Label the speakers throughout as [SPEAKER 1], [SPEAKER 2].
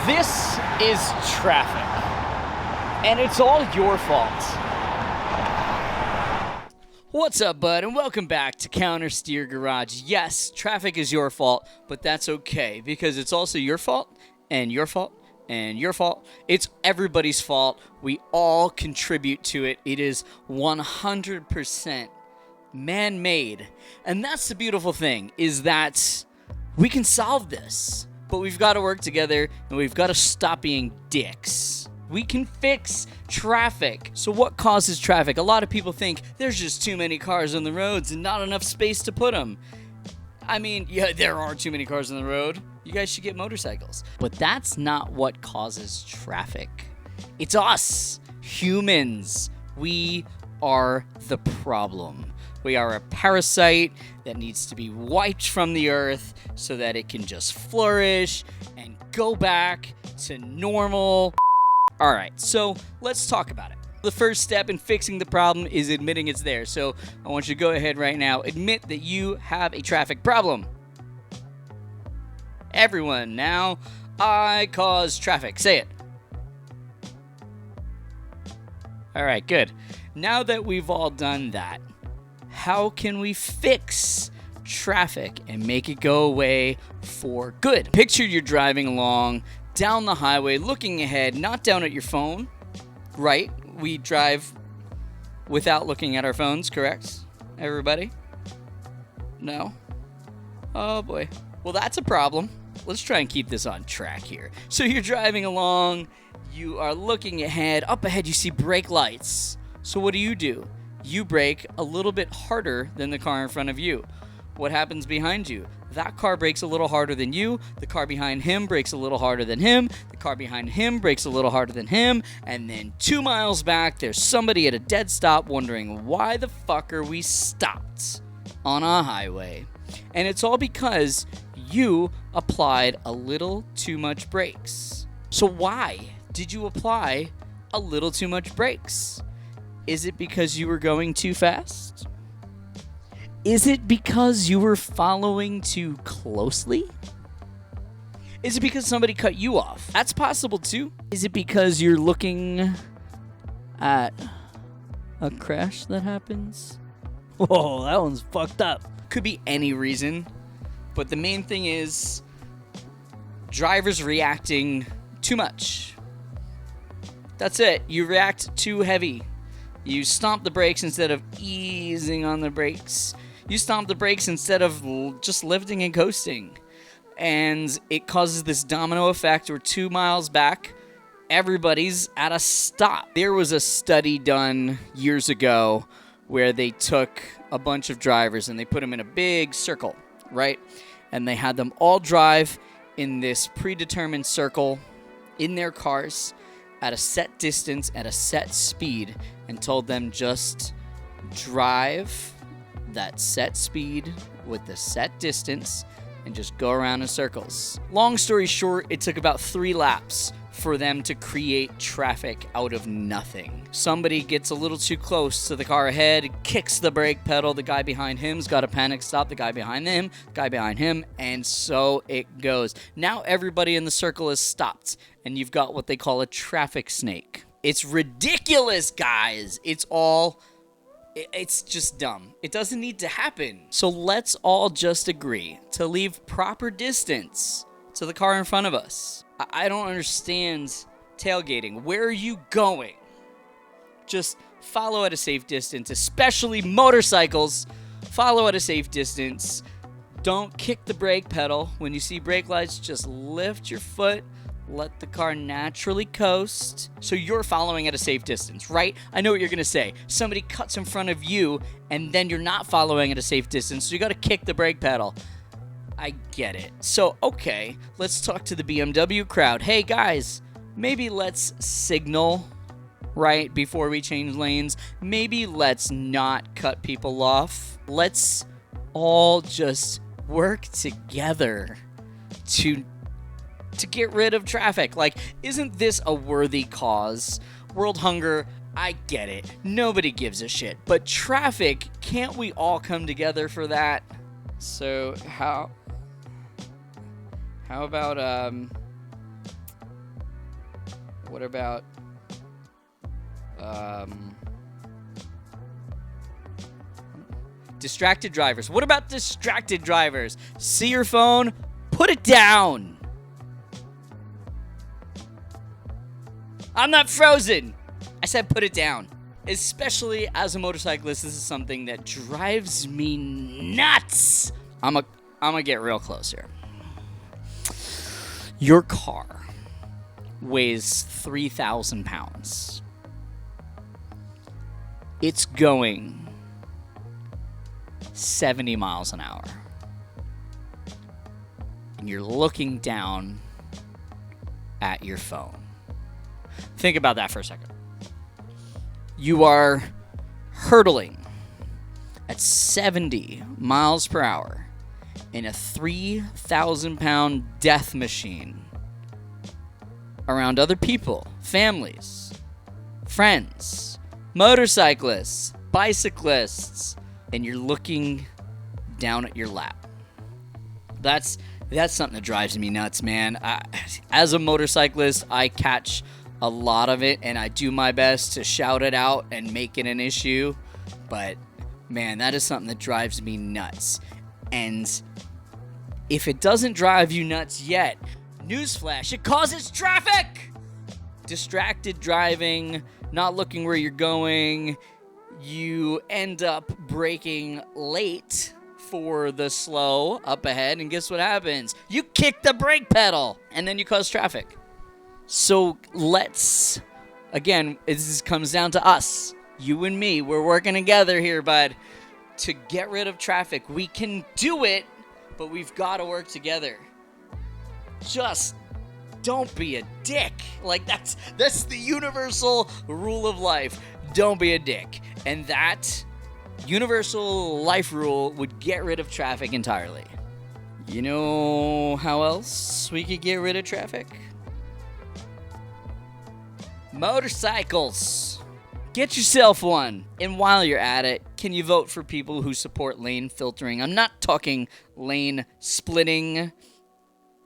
[SPEAKER 1] This is traffic, and it's all your fault. What's up, bud, and welcome back to Counter Steer Garage. Yes, traffic is your fault, but that's okay, because it's also your fault, and your fault, and your fault. It's everybody's fault. We all contribute to it. It is 100% man-made. And that's the beautiful thing, is that we can solve this. But we've got to work together, and we've got to stop being dicks. We can fix traffic. So what causes traffic? A lot of people think there's just too many cars on the roads and not enough space to put them. I mean, yeah, there are too many cars on the road. You guys should get motorcycles. But that's not what causes traffic. It's us, humans. We are the problem. We are a parasite that needs to be wiped from the earth so that it can just flourish and go back to normal. All right, so let's talk about it. The first step in fixing the problem is admitting it's there. So I want you to go ahead right now, admit that you have a traffic problem. Everyone, now, I cause traffic. Say it. All right, good. Now that we've all done that, how can we fix traffic and make it go away for good? Picture you're driving along down the highway, looking ahead, not down at your phone, right? We drive without looking at our phones, correct? Everybody? No? Oh boy. Well, that's a problem. Let's try and keep this on track here. So you're driving along, you are looking ahead, up ahead you see brake lights. So what do? You brake a little bit harder than the car in front of you. What happens behind you? That car brakes a little harder than you. The car behind him brakes a little harder than him. The car behind him brakes a little harder than him. And then 2 miles back, there's somebody at a dead stop wondering why the fuck are we stopped on a highway? And it's all because you applied a little too much brakes. So why did you apply a little too much brakes? Is it because you were going too fast? Is it because you were following too closely? Is it because somebody cut you off? That's possible too. Is it because you're looking at a crash that happens? Whoa, that one's fucked up. Could be any reason, but the main thing is drivers reacting too much. That's it. You react too heavy. You stomp the brakes instead of easing on the brakes. You stomp the brakes instead of just lifting and coasting. And it causes this domino effect where 2 miles back, everybody's at a stop. There was a study done years ago where they took a bunch of drivers and they put them in a big circle, right? And they had them all drive in this predetermined circle in their cars at a set distance, at a set speed, and told them just drive that set speed with the set distance and just go around in circles. Long story short, it took about 3 laps for them to create traffic out of nothing. Somebody gets a little too close to the car ahead, kicks the brake pedal, the guy behind him's got a panic stop, the guy behind him, and so it goes. Now everybody in the circle is stopped, and you've got what they call a traffic snake. It's ridiculous, guys. It's just dumb. It doesn't need to happen. So let's all just agree to leave proper distance to the car in front of us. I don't understand tailgating. Where are you going? Just follow at a safe distance, especially motorcycles. Follow at a safe distance. Don't kick the brake pedal. When you see brake lights, just lift your foot. Let the car naturally coast. So you're following at a safe distance, right? I know what you're going to say. Somebody cuts in front of you, and then you're not following at a safe distance, so you got to kick the brake pedal. I get it. So, okay, let's talk to the BMW crowd. Hey, guys, maybe let's signal right before we change lanes. Maybe let's not cut people off. Let's all just work together to get rid of traffic. Like, isn't this a worthy cause? World hunger, I get it. Nobody gives a shit. But traffic, can't we all come together for that? So how about What about distracted drivers? What about distracted drivers? See your phone, put it down. I'm not frozen. I said put it down. Especially as a motorcyclist, this is something that drives me nuts. I'm gonna get real close here. Your car weighs 3,000 pounds. It's going 70 miles an hour. And you're looking down at your phone. Think about that for a second. You are hurtling at 70 miles per hour in a 3,000-pound death machine around other people, families, friends, motorcyclists, bicyclists, and you're looking down at your lap. That's something that drives me nuts, man. As a motorcyclist, I catch a lot of it, and I do my best to shout it out and make it an issue. But, man, that is something that drives me nuts. And if it doesn't drive you nuts yet, newsflash, it causes traffic! Distracted driving, not looking where you're going, you end up braking late for the slow up ahead, and guess what happens? You kick the brake pedal, and then you cause traffic. So let's, again, this comes down to us, you and me. We're working together here, bud, to get rid of traffic. We can do it, but we've got to work together. Just don't be a dick. Like, that's the universal rule of life. Don't be a dick. And that universal life rule would get rid of traffic entirely. You know how else we could get rid of traffic? Motorcycles. Get yourself one. And while you're at it, can you vote for people who support lane filtering? I'm not talking lane splitting.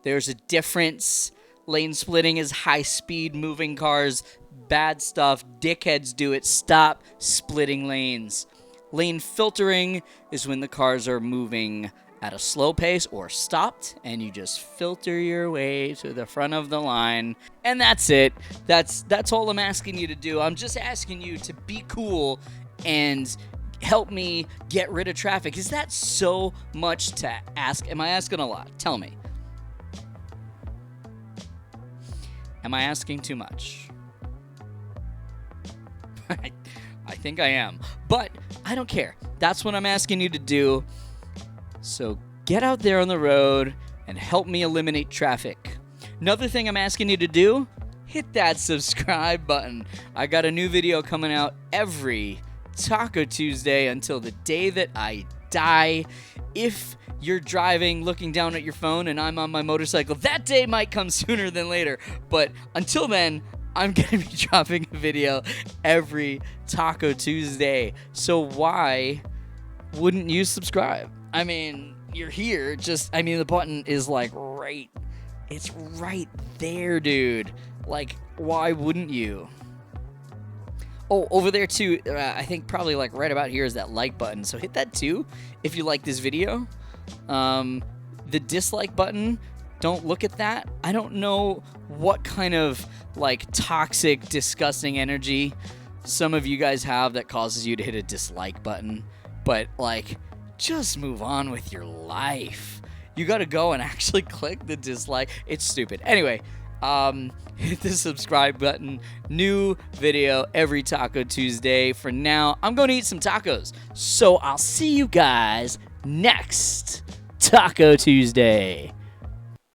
[SPEAKER 1] There's a difference. Lane splitting is high-speed moving cars. Bad stuff. Dickheads do it. Stop splitting lanes. Lane filtering is when the cars are moving at a slow pace or stopped, and you just filter your way to the front of the line, and that's it. That's all I'm asking you to do. I'm just asking you to be cool and help me get rid of traffic. Is that so much to ask? Am I asking a lot? Tell me. Am I asking too much? I think I am, but I don't care. That's what I'm asking you to do. So get out there on the road and help me eliminate traffic. Another thing I'm asking you to do, hit that subscribe button. I got a new video coming out every Taco Tuesday until the day that I die. If you're driving, looking down at your phone, and I'm on my motorcycle, that day might come sooner than later. But until then, I'm going to be dropping a video every Taco Tuesday. So why wouldn't you subscribe? I mean, you're here. The button is like it's right there, dude. Like, why wouldn't you? Oh, over there too, I think probably like right about here is that like button. So hit that too if you like this video. The dislike button, don't look at that. I don't know what kind of like toxic, disgusting energy some of you guys have that causes you to hit a dislike button. But like, just move on with your life. You gotta go and actually click the dislike. It's stupid. Anyway, hit the subscribe button. New video every Taco Tuesday. For now, I'm going to eat some tacos. So I'll see you guys next Taco Tuesday.